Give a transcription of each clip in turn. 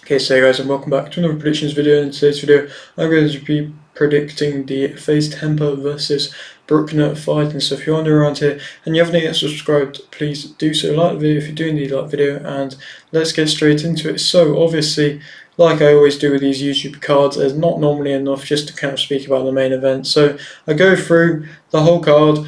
Okay, so hey guys, and welcome back to another predictions video. In today's video, I'm going to be predicting the FaZe Temper versus Brueckner fight. And so if you're new around here and you haven't yet subscribed, please do so. Like the video if you do need like video, and let's get straight into it. So obviously, like I always do with these YouTube cards, there's not normally enough just to kind of speak about the main event. So I go through the whole card,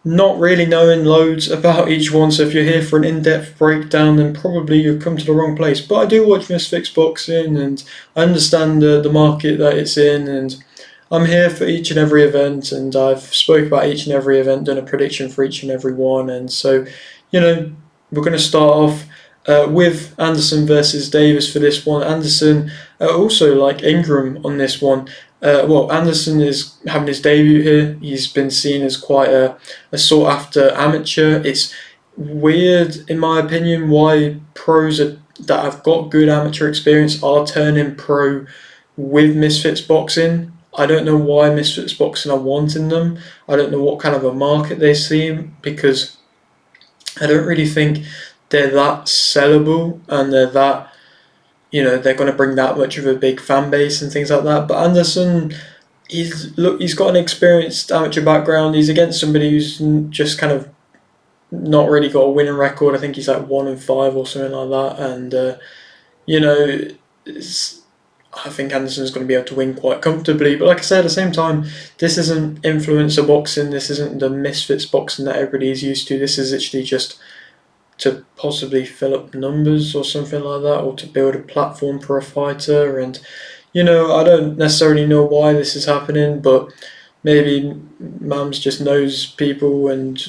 not really knowing loads about each one, so if you're here for an in-depth breakdown, then probably you've come to the wrong place. But I do watch Misfits Boxing, and I understand the market that it's in, and I'm here for each and every event, and I've spoke about each and every event, done a prediction for each and every one, and so, we're going to start off with Anderson versus Davis for this one. Anderson, also like Ingram on this one. Anderson is having his debut here. He's been seen as quite a sought after amateur. It's weird, in my opinion, why pros that have got good amateur experience are turning pro with Misfits Boxing. I don't know why Misfits Boxing are wanting them. I don't know what kind of a market they see, because I don't really think they're that sellable, and they're that, they're going to bring that much of a big fan base and things like that. But Anderson, he's got an experienced amateur background. He's against somebody who's just kind of not really got a winning record. I think he's like 1-5 or something like that. And I think Anderson's going to be able to win quite comfortably. But like I said, at the same time, this isn't influencer boxing. This isn't the Misfits boxing that everybody is used to. This is actually just to possibly fill up numbers or something like that, or to build a platform for a fighter. And I don't necessarily know why this is happening, but maybe Mams just knows people and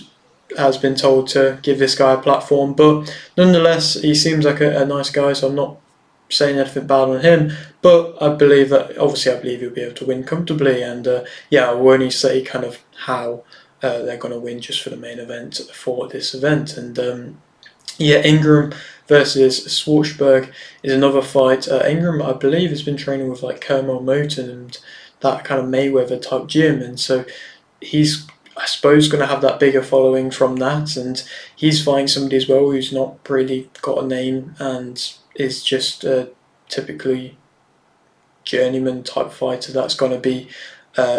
has been told to give this guy a platform. But nonetheless, he seems like a nice guy, so I'm not saying anything bad on him. But I believe he'll be able to win comfortably. And I will only say kind of how they're going to win just for the main event for this event. And Ingram versus Schwartzberg is another fight. Ingram, I believe, has been training with like Kermel Moton and that kind of Mayweather type gym, and so he's, I suppose, going to have that bigger following from that. And he's fighting somebody as well who's not really got a name and is just a typically journeyman type fighter that's going to be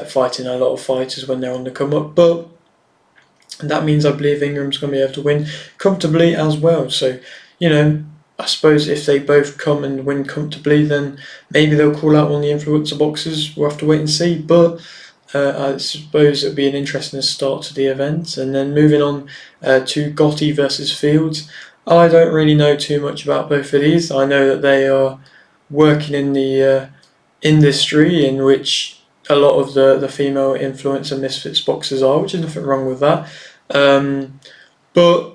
fighting a lot of fighters when they're on the come up. But that means I believe Ingram's going to be able to win comfortably as well. So, I suppose if they both come and win comfortably, then maybe they'll call out one of the influencer boxers. We'll have to wait and see. But I suppose it'll be an interesting start to the event. And then moving on to Gotti versus Fields. I don't really know too much about both of these. I know that they are working in the industry in which a lot of the female influencer Misfits boxers are, which is nothing wrong with that. But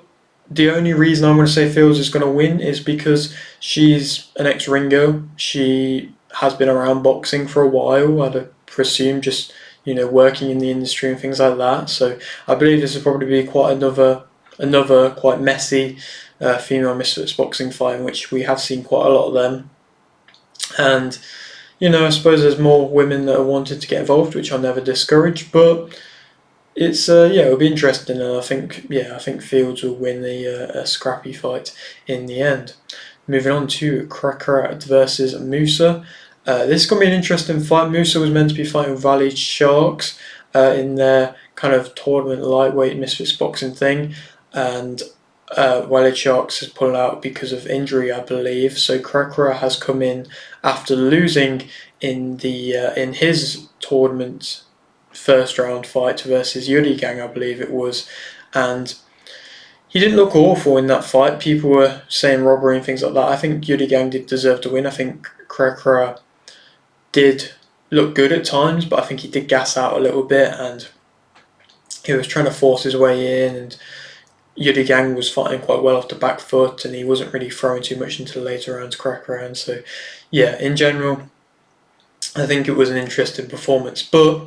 the only reason I'm going to say Fields is going to win is because she's an ex-ringer. She has been around boxing for a while, I'd presume, just working in the industry and things like that. So I believe this will probably be quite another quite messy female Misfits boxing fight, in which we have seen quite a lot of them. And I suppose there's more women that are wanting to get involved, which I'll never discourage. But it's it'll be interesting, and I think Fields will win a scrappy fight in the end. Moving on to Krakow versus Musa. This is going to be an interesting fight. Musa was meant to be fighting Valley Sharks in their kind of tournament lightweight Misfits boxing thing, and Valley Sharks is pulling out because of injury, I believe. So Krakow has come in after losing in his tournament first round fight versus Yuri Gang, I believe it was, and he didn't look awful in that fight. People were saying robbery and things like that. I think Yuri Gang did deserve to win. I think Krakow did look good at times, but I think he did gas out a little bit, and he was trying to force his way in, and Yuri Gang was fighting quite well off the back foot, and he wasn't really throwing too much into the later rounds, Krakow rounds. So in general, I think it was an interesting performance. But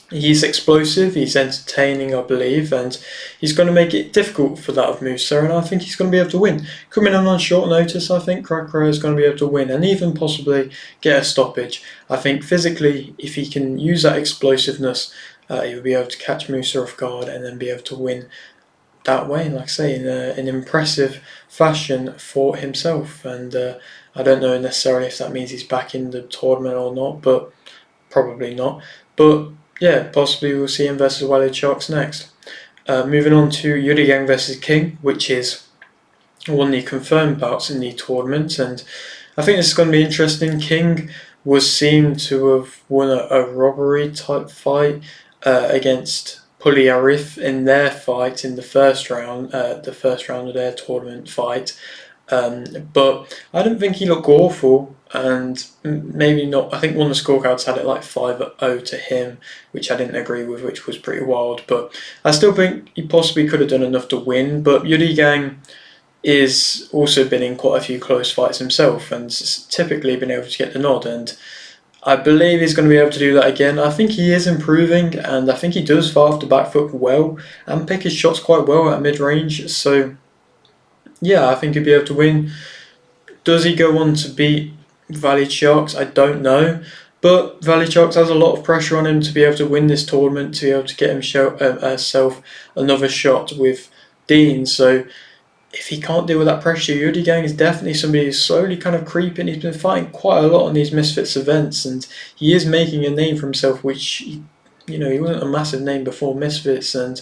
he's explosive, he's entertaining, I believe, and he's going to make it difficult for that of Musa, and I think he's going to be able to win. Coming in on short notice, I think Krakow is going to be able to win, and even possibly get a stoppage. I think physically, if he can use that explosiveness, he'll be able to catch Musa off guard and then be able to win that way, like I say, in an impressive fashion for himself. And I don't know necessarily if that means he's back in the tournament or not, but probably not. But yeah, possibly we'll see him versus Wally Sharks next. Moving on to Yuri Yang versus King, which is one of the confirmed bouts in the tournament, and I think this is going to be interesting. King was seen to have won a robbery type fight against Puli Arif in their fight in the first round of their tournament fight. But I don't think he looked awful, and maybe not. I think one of the scorecards had it like 5-0 to him, which I didn't agree with, which was pretty wild. But I still think he possibly could have done enough to win. But Yuri Gang is also been in quite a few close fights himself, and typically been able to get the nod. And I believe he's going to be able to do that again. I think he is improving, and I think he does fire off the back foot well and pick his shots quite well at mid range. So yeah, I think he'll be able to win. Does he go on to beat Valley Sharks? I don't know. But Valley Sharks has a lot of pressure on him to be able to win this tournament, to be able to get himself another shot with Dean. So if he can't deal with that pressure, Yuri Gang is definitely somebody who's slowly kind of creeping. He's been fighting quite a lot on these Misfits events, and he is making a name for himself, which, he wasn't a massive name before Misfits. And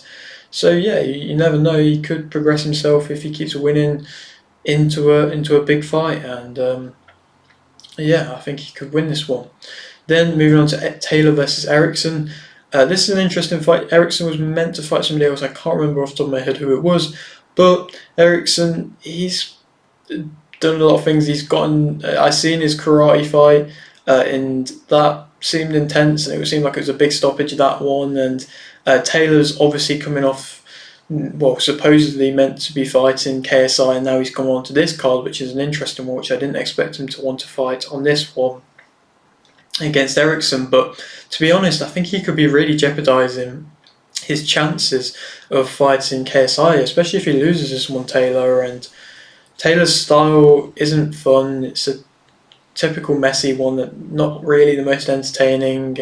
so yeah, you never know. He could progress himself if he keeps winning into a big fight, and yeah, I think he could win this one. Then moving on to Taylor versus Eriksson. This is an interesting fight. Eriksson was meant to fight somebody else. I can't remember off the top of my head who it was, but Eriksson, he's done a lot of things. He's gotten. I seen his karate fight, and that seemed intense, and it seemed like it was a big stoppage, that one. And Taylor's obviously coming off, well, supposedly meant to be fighting KSI, and now he's come on to this card, which is an interesting one, which I didn't expect him to want to fight on this one against Eriksson. But to be honest, I think he could be really jeopardising his chances of fighting KSI, especially if he loses this one, Taylor. And Taylor's style isn't fun. It's a typical messy one, that not really the most entertaining.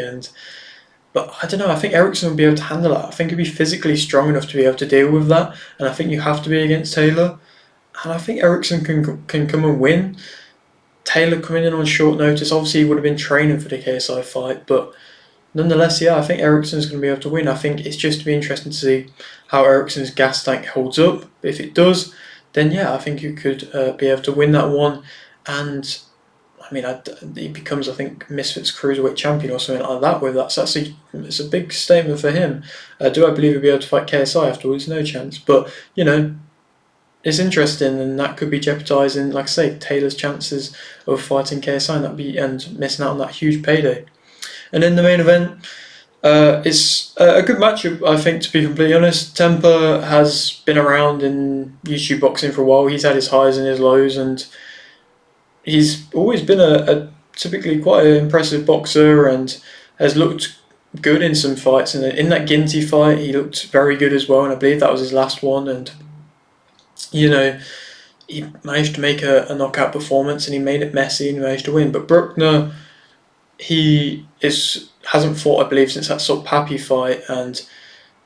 But I don't know, I think Eriksson will be able to handle that. I think he'll be physically strong enough to be able to deal with that, and I think you have to be against Taylor. And I think Eriksson can come and win. Taylor coming in on short notice, obviously he would have been training for the KSI fight, but nonetheless, yeah, I think Eriksson's going to be able to win. I think it's just to be interesting to see how Eriksson's gas tank holds up. If it does, then yeah, I think you could be able to win that one. And I mean, he becomes, I think, Misfits Cruiserweight Champion or something like that with that. So it's a big statement for him. Do I believe he'll be able to fight KSI afterwards? No chance. But, it's interesting, and that could be jeopardising, like I say, Taylor's chances of fighting KSI and missing out on that huge payday. And in the main event, it's a good matchup, I think, to be completely honest. Temper has been around in YouTube boxing for a while. He's had his highs and his lows, and he's always been a typically quite an impressive boxer, and has looked good in some fights. And in that Ginty fight, he looked very good as well, and I believe that was his last one. And he managed to make a knockout performance, and he made it messy, and he managed to win. But Brueckner, hasn't fought, I believe, since that sort of Pappy fight, and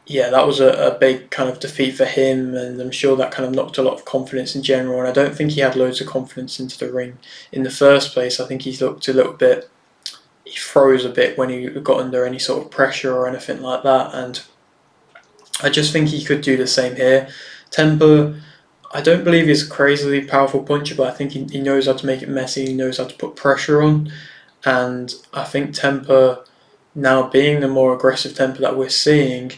yeah, that was a big kind of defeat for him, and I'm sure that kind of knocked a lot of confidence in general. And I don't think he had loads of confidence into the ring in the first place. I think he looked a little bit, he froze a bit when he got under any sort of pressure or anything like that, and I just think he could do the same here. Temper, I don't believe he's a crazily powerful puncher, but I think he knows how to make it messy, he knows how to put pressure on, and I think Temper, now being the more aggressive Temper that we're seeing,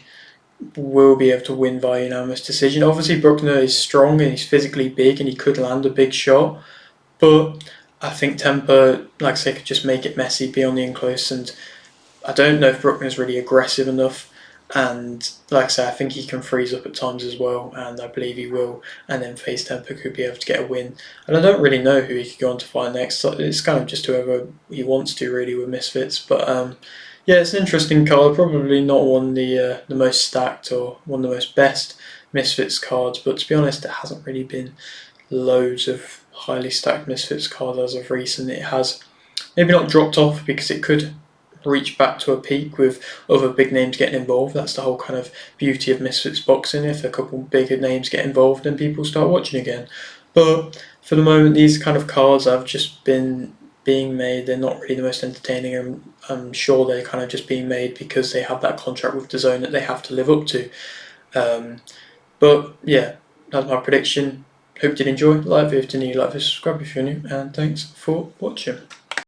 will be able to win via unanimous decision. Obviously, Brueckner is strong and he's physically big and he could land a big shot, but I think Temper, like I say, could just make it messy, be on the in close, and I don't know if Brueckner's really aggressive enough. And like I say, I think he can freeze up at times as well, and I believe he will. And then Face Temper could be able to get a win. And I don't really know who he could go on to fight next. So it's kind of just whoever he wants to, really, with Misfits. But yeah, it's an interesting card. Probably not one of the most stacked or one of the most best Misfits cards. But to be honest, there hasn't really been loads of highly stacked Misfits cards as of recent. It has maybe not dropped off because it could reach back to a peak with other big names getting involved. That's the whole kind of beauty of Misfits boxing. If a couple bigger names get involved, then people start watching again. But for the moment, these kind of cards have just been being made. They're not really the most entertaining, and I'm sure they're kind of just being made because they have that contract with dazn that they have to live up to. Um, but yeah, that's my prediction. Hope you did enjoy. Like if you're new, like, subscribe if you're new, and thanks for watching.